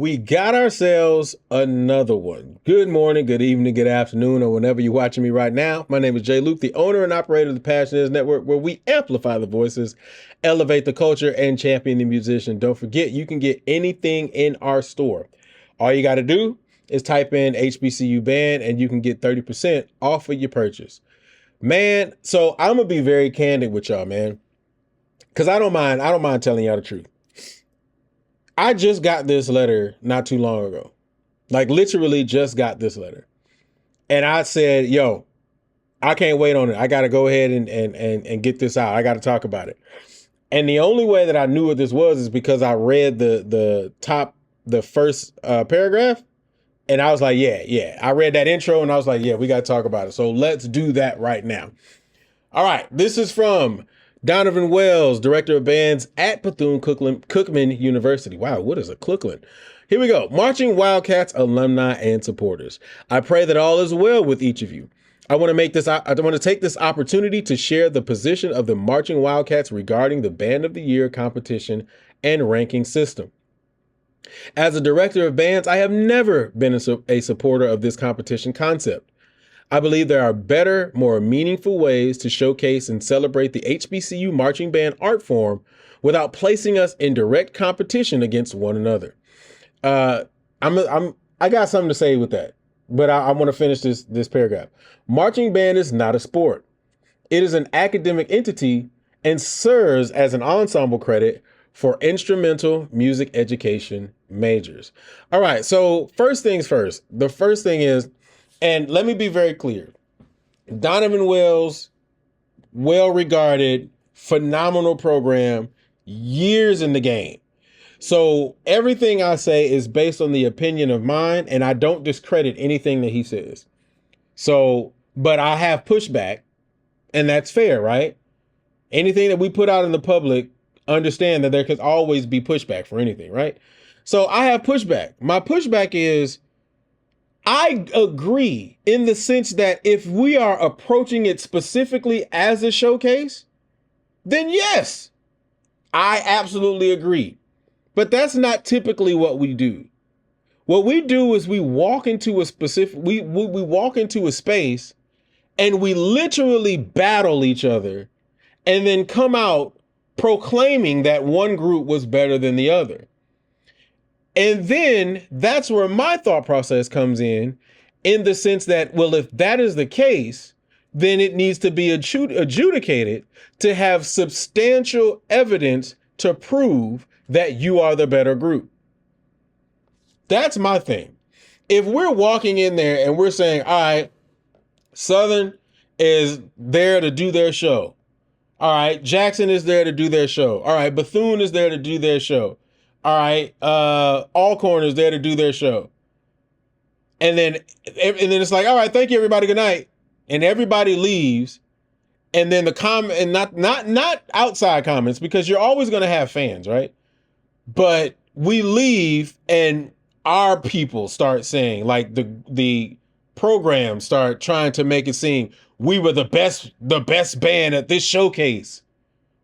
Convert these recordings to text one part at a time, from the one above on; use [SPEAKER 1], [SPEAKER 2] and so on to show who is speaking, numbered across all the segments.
[SPEAKER 1] We got ourselves another one. Good morning, good evening, good afternoon, or whenever you're watching me right now. My name is Jay Luke, the owner and operator of the Passion Is Network, where we amplify the voices, elevate the culture, and champion the musician. Don't forget, you can get anything in our store. All you got to do is type in HBCU band and you can get 30% off of your purchase. Man, so I'm going to be very candid with y'all, man, because I don't mind telling y'all the truth. I just got this letter not too long ago. Like literally just got this letter. And I said, yo, I can't wait on it. I got to go ahead and get this out. I got to talk about it. And the only way that I knew what this was is because I read the first paragraph. And I was like, yeah. I read that intro and I was like, yeah, we got to talk about it. So let's do that right now. All right. This is from Donovan Wells, director of bands at Bethune-Cookman University. Wow, what is a Cookland? Here we go. Marching Wildcats alumni and supporters. I pray that all is well with each of you. I want to take this opportunity to share the position of the Marching Wildcats regarding the Band of the Year competition and ranking system. As a director of bands, I have never been a supporter of this competition concept. I believe there are better, more meaningful ways to showcase and celebrate the HBCU marching band art form without placing us in direct competition against one another. I got something to say with that, but I want to finish this paragraph. Marching band is not a sport. It is an academic entity and serves as an ensemble credit for instrumental music education majors. All right, so first things first. The first thing is, and let me be very clear, Donovan Wells, well-regarded, phenomenal program, years in the game. So everything I say is based on the opinion of mine, and I don't discredit anything that he says. So, but I have pushback, and that's fair, right? Anything that we put out in the public, understand that there could always be pushback for anything, right? So I have pushback. My pushback is, I agree in the sense that if we are approaching it specifically as a showcase, then yes, I absolutely agree. But that's not typically what we do. What we do is we walk into a we walk into a space and we literally battle each other and then come out proclaiming that one group was better than the other. And then that's where my thought process comes in the sense that, well, if that is the case, then it needs to be adjudicated to have substantial evidence to prove that you are the better group. That's my thing. If we're walking in there and we're saying, all right, Southern is there to do their show. All right, Jackson is there to do their show. All right, Bethune is there to do their show. All right, Alcorn is there to do their show. And then it's like, all right, thank you, everybody, good night. And everybody leaves. And then the comment, and not outside comments, because you're always going to have fans, right? But we leave and our people start saying, like the program start trying to make it seem we were the best band at this showcase.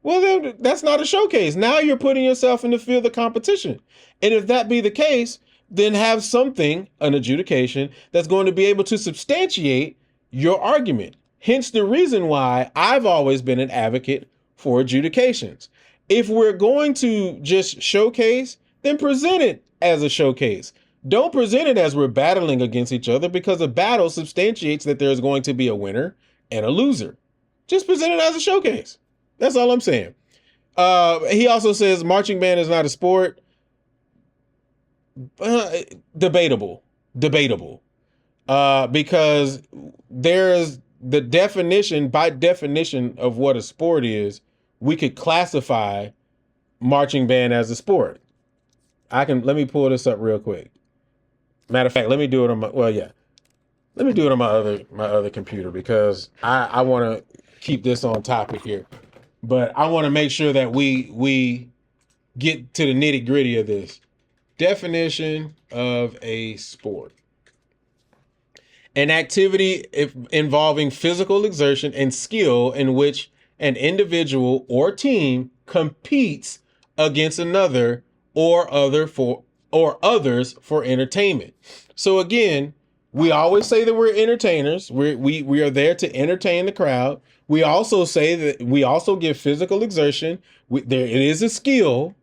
[SPEAKER 1] Well, then that's not a showcase. Now you're putting yourself in the field of competition. And if that be the case, then have something, an adjudication, that's going to be able to substantiate your argument. Hence the reason why I've always been an advocate for adjudications. If we're going to just showcase, then present it as a showcase. Don't present it as we're battling against each other, because a battle substantiates that there's going to be a winner and a loser. Just present it as a showcase. That's all I'm saying. He also says marching band is not a sport. Debatable. Because there's the definition, by definition of what a sport is, we could classify marching band as a sport. Let me pull this up real quick. Matter of fact, let me do it on let me do it on my other computer, because I want to keep this on topic here. But I want to make sure that we get to the nitty gritty of this. Definition of a sport: an activity involving physical exertion and skill in which an individual or team competes against another or or others for entertainment. So again, we always say that we're entertainers. We are there to entertain the crowd. We also say that we also give physical exertion. It is a skill.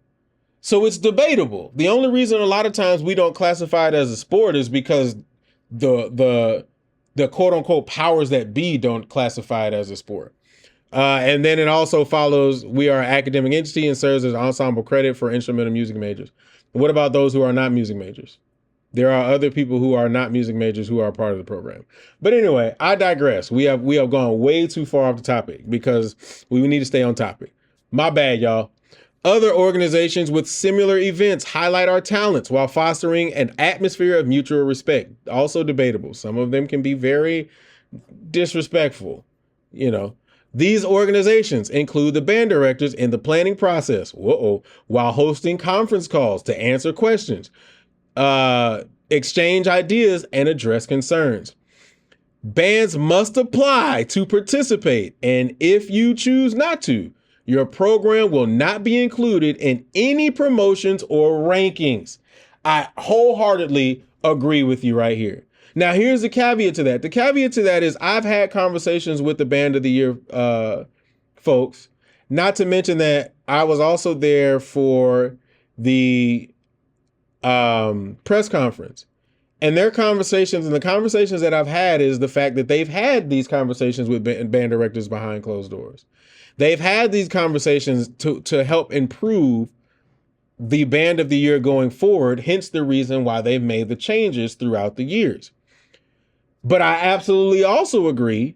[SPEAKER 1] So it's debatable. The only reason a lot of times we don't classify it as a sport is because the quote unquote powers that be don't classify it as a sport. And then it also follows, we are an academic entity and serves as ensemble credit for instrumental music majors. What about those who are not music majors? There are other people who are not music majors who are part of the program. But anyway, I digress. We have gone way too far off the topic because we need to stay on topic. My bad, y'all. Other organizations with similar events highlight our talents while fostering an atmosphere of mutual respect. Also debatable. Some of them can be very disrespectful, you know. These organizations include the band directors in the planning process, while hosting conference calls to answer questions, exchange ideas, and address concerns. Bands must apply to participate, and if you choose not to, your program will not be included in any promotions or rankings. I wholeheartedly agree with you right here. Now, here's the caveat to that. The caveat to that is I've had conversations with the Band of the Year folks, not to mention that I was also there for the press conference. And their conversations and the conversations that I've had is the fact that they've had these conversations with band directors behind closed doors. They've had these conversations to help improve the Band of the Year going forward, hence the reason why they've made the changes throughout the years. But I absolutely also agree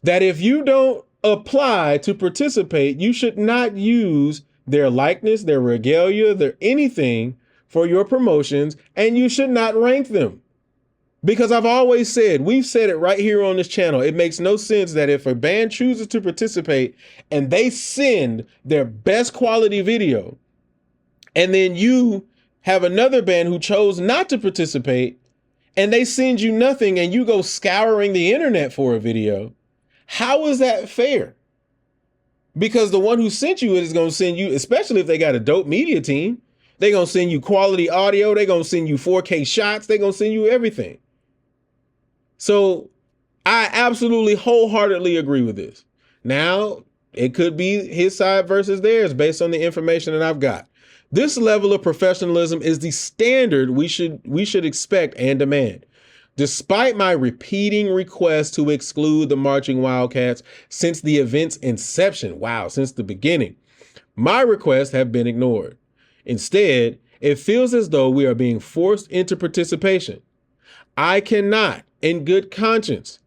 [SPEAKER 1] that if you don't apply to participate, you should not use their likeness, their regalia, their anything for your promotions, and you should not rank them. Because I've always said, we've said it right here on this channel, it makes no sense that if a band chooses to participate and they send their best quality video, and then you have another band who chose not to participate and they send you nothing and you go scouring the internet for a video, how is that fair? Because the one who sent you it is going to send you, especially if they got a dope media team, they're going to send you quality audio, they're going to send you 4K shots, they're going to send you everything. So I absolutely wholeheartedly agree with this. Now, it could be his side versus theirs based on the information that I've got. This level of professionalism is the standard we should expect and demand. Despite my repeating request to exclude the Marching Wildcats since the event's inception, since the beginning, my requests have been ignored. Instead, it feels as though we are being forced into participation. I cannot, in good conscience,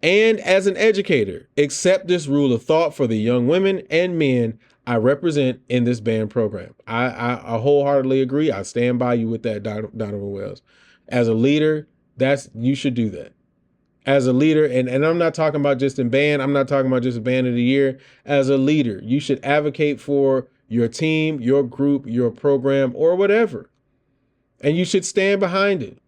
[SPEAKER 1] and as an educator, accept this rule of thought for the young women and men I represent in this band program. I wholeheartedly agree. I stand by you with that, Donovan Wells. As a leader, you should do that. As a leader, and I'm not talking about just in band, I'm not talking about just Band of the Year. As a leader, you should advocate for your team, your group, your program, or whatever. And you should stand behind it.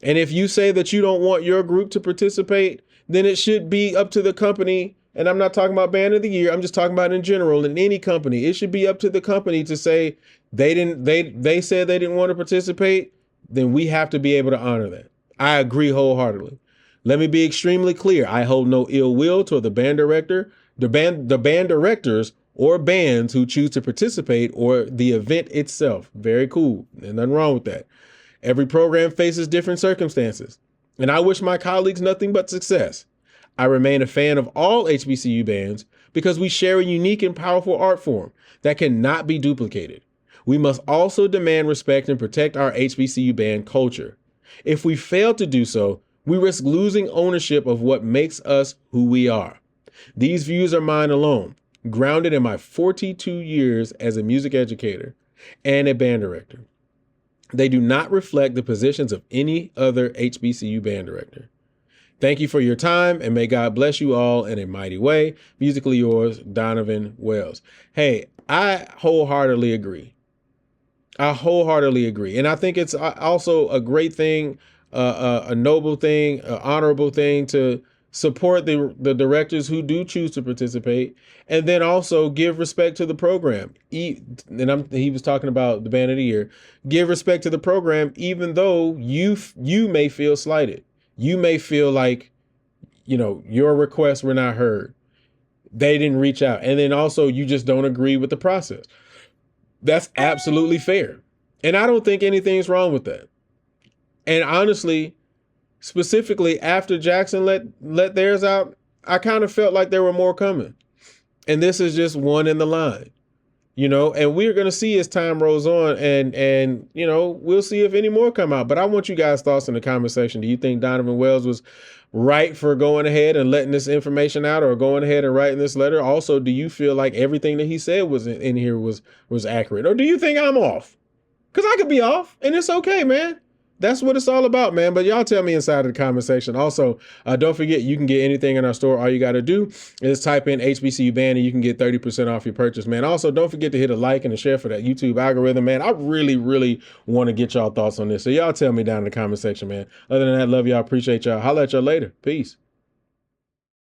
[SPEAKER 1] And if you say that you don't want your group to participate, then it should be up to the company. And I'm not talking about Band of the Year. I'm just talking about in general in any company. It should be up to the company to say they said they didn't want to participate. Then we have to be able to honor that. I agree wholeheartedly. Let me be extremely clear. I hold no ill will toward the band director, the band directors or bands who choose to participate or the event itself. Very cool. There's nothing wrong with that. Every program faces different circumstances, and I wish my colleagues nothing but success. I remain a fan of all HBCU bands because we share a unique and powerful art form that cannot be duplicated. We must also demand respect and protect our HBCU band culture. If we fail to do so, we risk losing ownership of what makes us who we are. These views are mine alone, grounded in my 42 years as a music educator and a band director. They do not reflect the positions of any other HBCU band director. Thank you for your time, and may God bless you all in a mighty way. Musically yours, Donovan Wells. Hey, I wholeheartedly agree. And I think it's also a great thing, a noble thing, an honorable thing to support the directors who do choose to participate, and then also give respect to the program. He was talking about the band of the year. Give respect to the program, even though you may feel slighted. You may feel like, your requests were not heard. They didn't reach out. And then also you just don't agree with the process. That's absolutely fair. And I don't think anything's wrong with that. And honestly, specifically after Jackson let theirs out, I kind of felt like there were more coming. And this is just one in the line, and we're going to see as time rolls on, and we'll see if any more come out. But I want you guys' thoughts in the comment section. Do you think Donovan Wells was right for going ahead and letting this information out, or going ahead and writing this letter? Also, do you feel like everything that he said was in here was accurate? Or do you think I'm off? Because I could be off, and it's okay, man. That's what it's all about, man. But y'all tell me inside of the comment section. Also, don't forget, you can get anything in our store. All you got to do is type in HBCU band and you can get 30% off your purchase, man. Also, don't forget to hit a like and a share for that YouTube algorithm, man. I really, really want to get y'all thoughts on this. So y'all tell me down in the comment section, man. Other than that, love y'all. Appreciate y'all. Holla at y'all later. Peace.